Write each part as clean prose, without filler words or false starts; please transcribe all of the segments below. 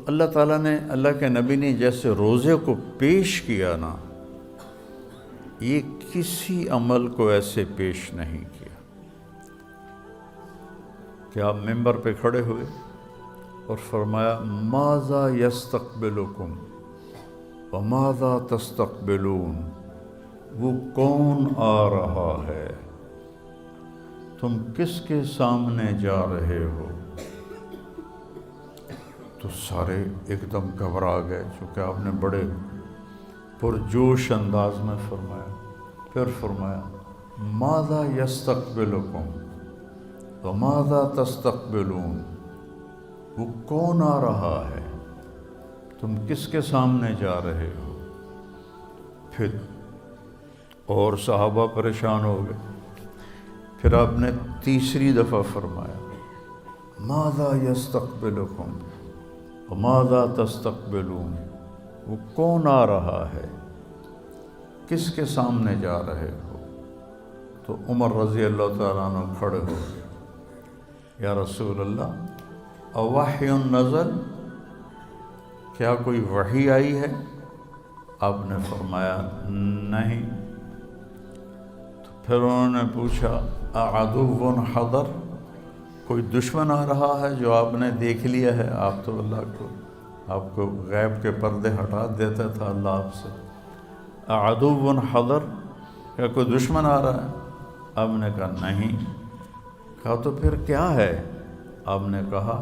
اللہ تعالیٰ نے، اللہ کے نبی نے جیسے روزے کو پیش کیا نا، یہ کسی عمل کو ایسے پیش نہیں کیا کہ آپ ممبر پہ کھڑے ہوئے اور فرمایا ماذا یستقبلکم وماذا تستقبلون، وہ کون آ رہا ہے، تم کس کے سامنے جا رہے ہو؟ تو سارے ایک دم گھبرا گئے، چونکہ آپ نے بڑے پرجوش انداز میں فرمایا۔ پھر فرمایا ماذا یستقبلکم وماذا تستقبلون، وہ کون آ رہا ہے، تم کس کے سامنے جا رہے ہو؟ پھر اور صحابہ پریشان ہو گئے۔ پھر آپ نے تیسری دفعہ فرمایا ماذا یستقبلکم وماذا تستقبلون، وہ کون آ رہا ہے، کس کے سامنے جا رہے ہو؟ تو عمر رضی اللہ تعالیٰ عنہ کھڑے ہو گئے، یا رسول اللہ اوحی نزل، کیا کوئی وحی آئی ہے؟ آپ نے فرمایا نہیں۔ تو پھر انہوں نے پوچھا اعدو حضر، کوئی دشمن آ رہا ہے جو آپ نے دیکھ لیا ہے؟ آپ تو آپ کو غیب کے پردے ہٹا دیتا تھا اللہ آپ سے۔ اعدو حضر، کیا کوئی دشمن آ رہا ہے؟ آپ نے کہا نہیں۔ کہا تو پھر کیا ہے؟ آپ نے کہا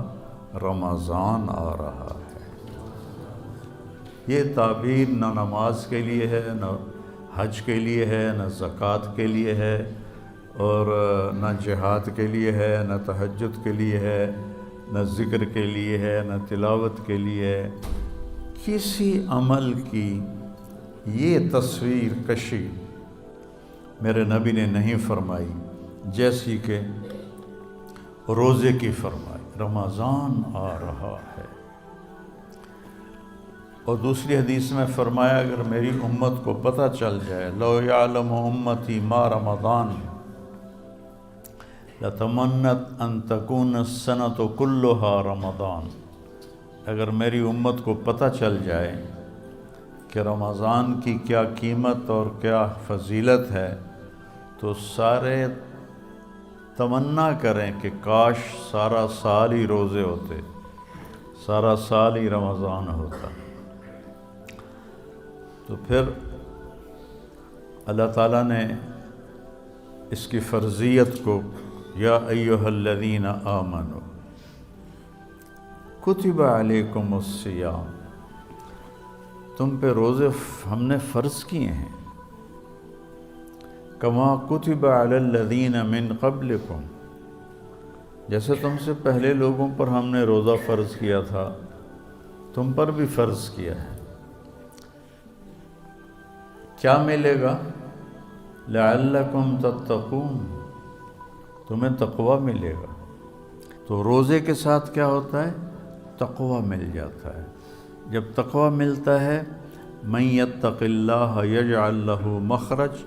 رمضان آ رہا ہے۔ یہ تعبیر نہ نماز کے لیے ہے، نہ حج کے لیے ہے، نہ زکوٰۃ کے لیے ہے، اور نہ جہاد کے لیے ہے، نہ تہجد کے لیے ہے، نہ ذکر کے لیے ہے، نہ تلاوت کے لیے ہے۔ کسی عمل کی یہ تصویر کشی میرے نبی نے نہیں فرمائی جیسی کہ روزے کی فرمائی، رمضان آ رہا ہے۔ اور دوسری حدیث میں فرمایا اگر میری امت کو پتہ چل جائے لو یعلم امتی ما رمضان لتمنت ان تکون السنۃ کلھا رمضان، اگر میری امت کو پتہ چل جائے کہ رمضان کی کیا قیمت اور کیا فضیلت ہے، تو سارے تمنا کریں کہ کاش سارا سال ہی روزے ہوتے، سارا سال ہی رمضان ہوتا۔ تو پھر اللہ تعالیٰ نے اس کی فرضیت کو یا ایھا الذین آمنوا کتب علیکم الصیام، تم پہ روزے ہم نے فرض کیے ہیں، کما کتب علی الذین من قبلکم، جیسے تم سے پہلے لوگوں پر ہم نے روزہ فرض کیا تھا تم پر بھی فرض کیا ہے۔ کیا ملے گا؟ لعلکم تتقون، تمہیں تقوی ملے گا۔ تو روزے کے ساتھ کیا ہوتا ہے؟ تقوی مل جاتا ہے۔ جب تقوی ملتا ہے من یتق اللہ یجعل لہ مخرج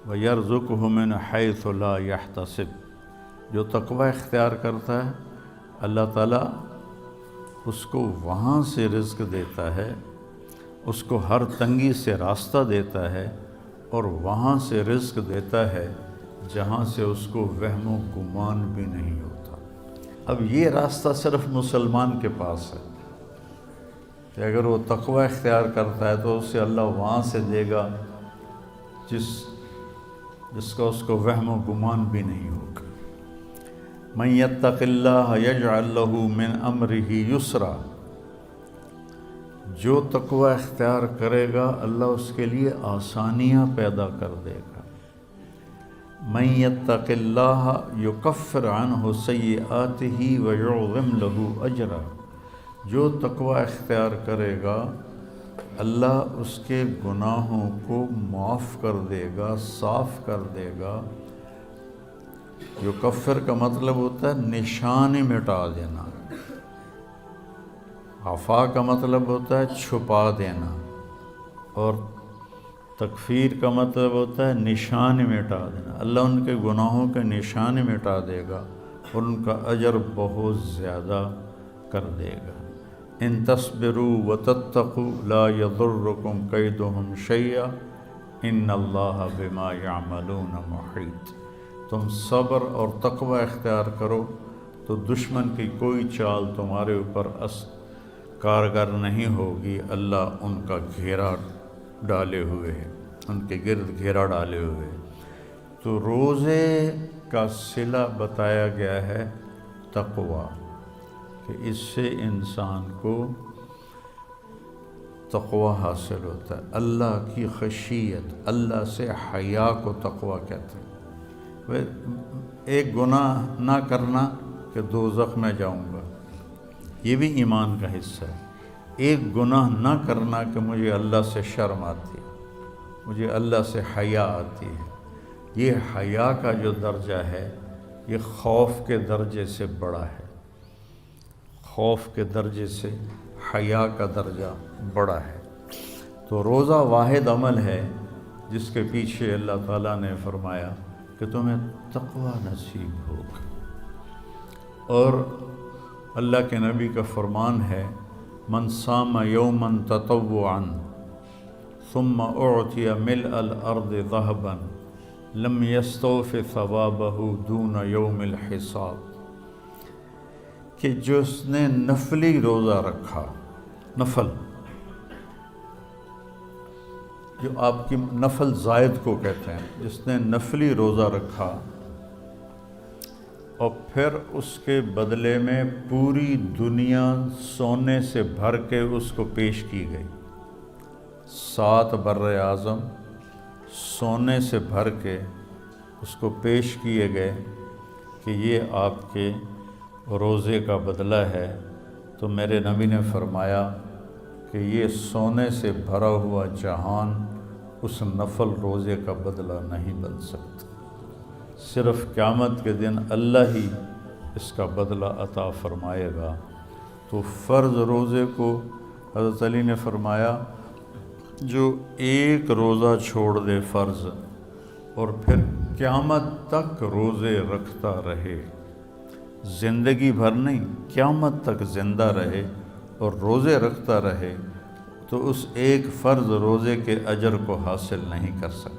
ویرزقہ من حیث لا یحتسب، جو تقوی اختیار کرتا ہے اللہ تعالیٰ اس کو وہاں سے رزق دیتا ہے، اس کو ہر تنگی سے راستہ دیتا ہے، اور وہاں سے رزق دیتا ہے جہاں سے اس کو وہم و گمان بھی نہیں ہوتا۔ اب یہ راستہ صرف مسلمان کے پاس ہے کہ اگر وہ تقوی اختیار کرتا ہے تو اسے اللہ وہاں سے دے گا جس کا اس کو وہم و گمان بھی نہیں ہوگا۔ من یتق اللہ یجعل لہ من امرہ یسرا، جو تقوی اختیار کرے گا اللہ اس کے لیے آسانیاں پیدا کر دے گا۔ من یتق اللہ یکفر عنہ سیئاتہ ویعظم لہ اجرا، جو تقوی اختیار کرے گا اللہ اس کے گناہوں کو معاف کر دے گا، صاف کر دے گا۔ یکفر کا مطلب ہوتا ہے نشان مٹا دینا، عفا کا مطلب ہوتا ہے چھپا دینا، اور تکفیر کا مطلب ہوتا ہے نشان مٹا دینا۔ اللہ ان کے گناہوں کے نشان مٹا دے گا اور ان کا اجر بہت زیادہ کر دے گا۔ ان تصبروا وتتقوا لا يضركم کیدہم شیئا ان اللہ بما یعملون محیط۔ تم صبر اور تقوی اختیار کرو تو دشمن کی کوئی چال تمہارے اوپر کارگر نہیں ہوگی، اللہ ان کا گھیرا ڈالے ہوئے ہے، ان کے گرد گھیرا ڈالے ہوئے ہے۔ تو روزے کا صلہ بتایا گیا ہے تقوی، کہ اس سے انسان کو تقوی حاصل ہوتا ہے، اللہ کی خشیت، اللہ سے حیا کو تقوی کہتے ہیں۔ ایک گناہ نہ کرنا کہ دوزخ میں جاؤں گا، یہ بھی ایمان کا حصہ ہے۔ ایک گناہ نہ کرنا کہ مجھے اللہ سے شرم آتی ہے، مجھے اللہ سے حیا آتی ہے، یہ حیا کا جو درجہ ہے یہ خوف کے درجے سے بڑا ہے، خوف کے درجے سے حیا کا درجہ بڑا ہے۔ تو روزہ واحد عمل ہے جس کے پیچھے اللہ تعالیٰ نے فرمایا کہ تمہیں تقوی نصیب ہوگا، اور اللہ کے نبی کا فرمان ہے من صام یوما تطوعا ثم اعطی ملء الارض ذهبا لم یستوف ثوابه دون یوم الحساب، کہ جس نے نفلی روزہ رکھا، نفل جو آپ کی نفل زائد کو کہتے ہیں، جس نے نفلی روزہ رکھا اور پھر اس کے بدلے میں پوری دنیا سونے سے بھر کے اس کو پیش کی گئی، 7 بر اعظم سونے سے بھر کے اس کو پیش کیے گئے کہ یہ آپ کے روزے کا بدلہ ہے، تو میرے نبی نے فرمایا کہ یہ سونے سے بھرا ہوا جہان اس نفل روزے کا بدلہ نہیں بن سکتا، صرف قیامت کے دن اللہ ہی اس کا بدلہ عطا فرمائے گا۔ تو فرض روزے کو حضرت علی نے فرمایا جو ایک روزہ چھوڑ دے فرض اور پھر قیامت تک روزے رکھتا رہے، زندگی بھر نہیں، قیامت تک زندہ رہے اور روزے رکھتا رہے، تو اس ایک فرض روزے کے اجر کو حاصل نہیں کر سکتا۔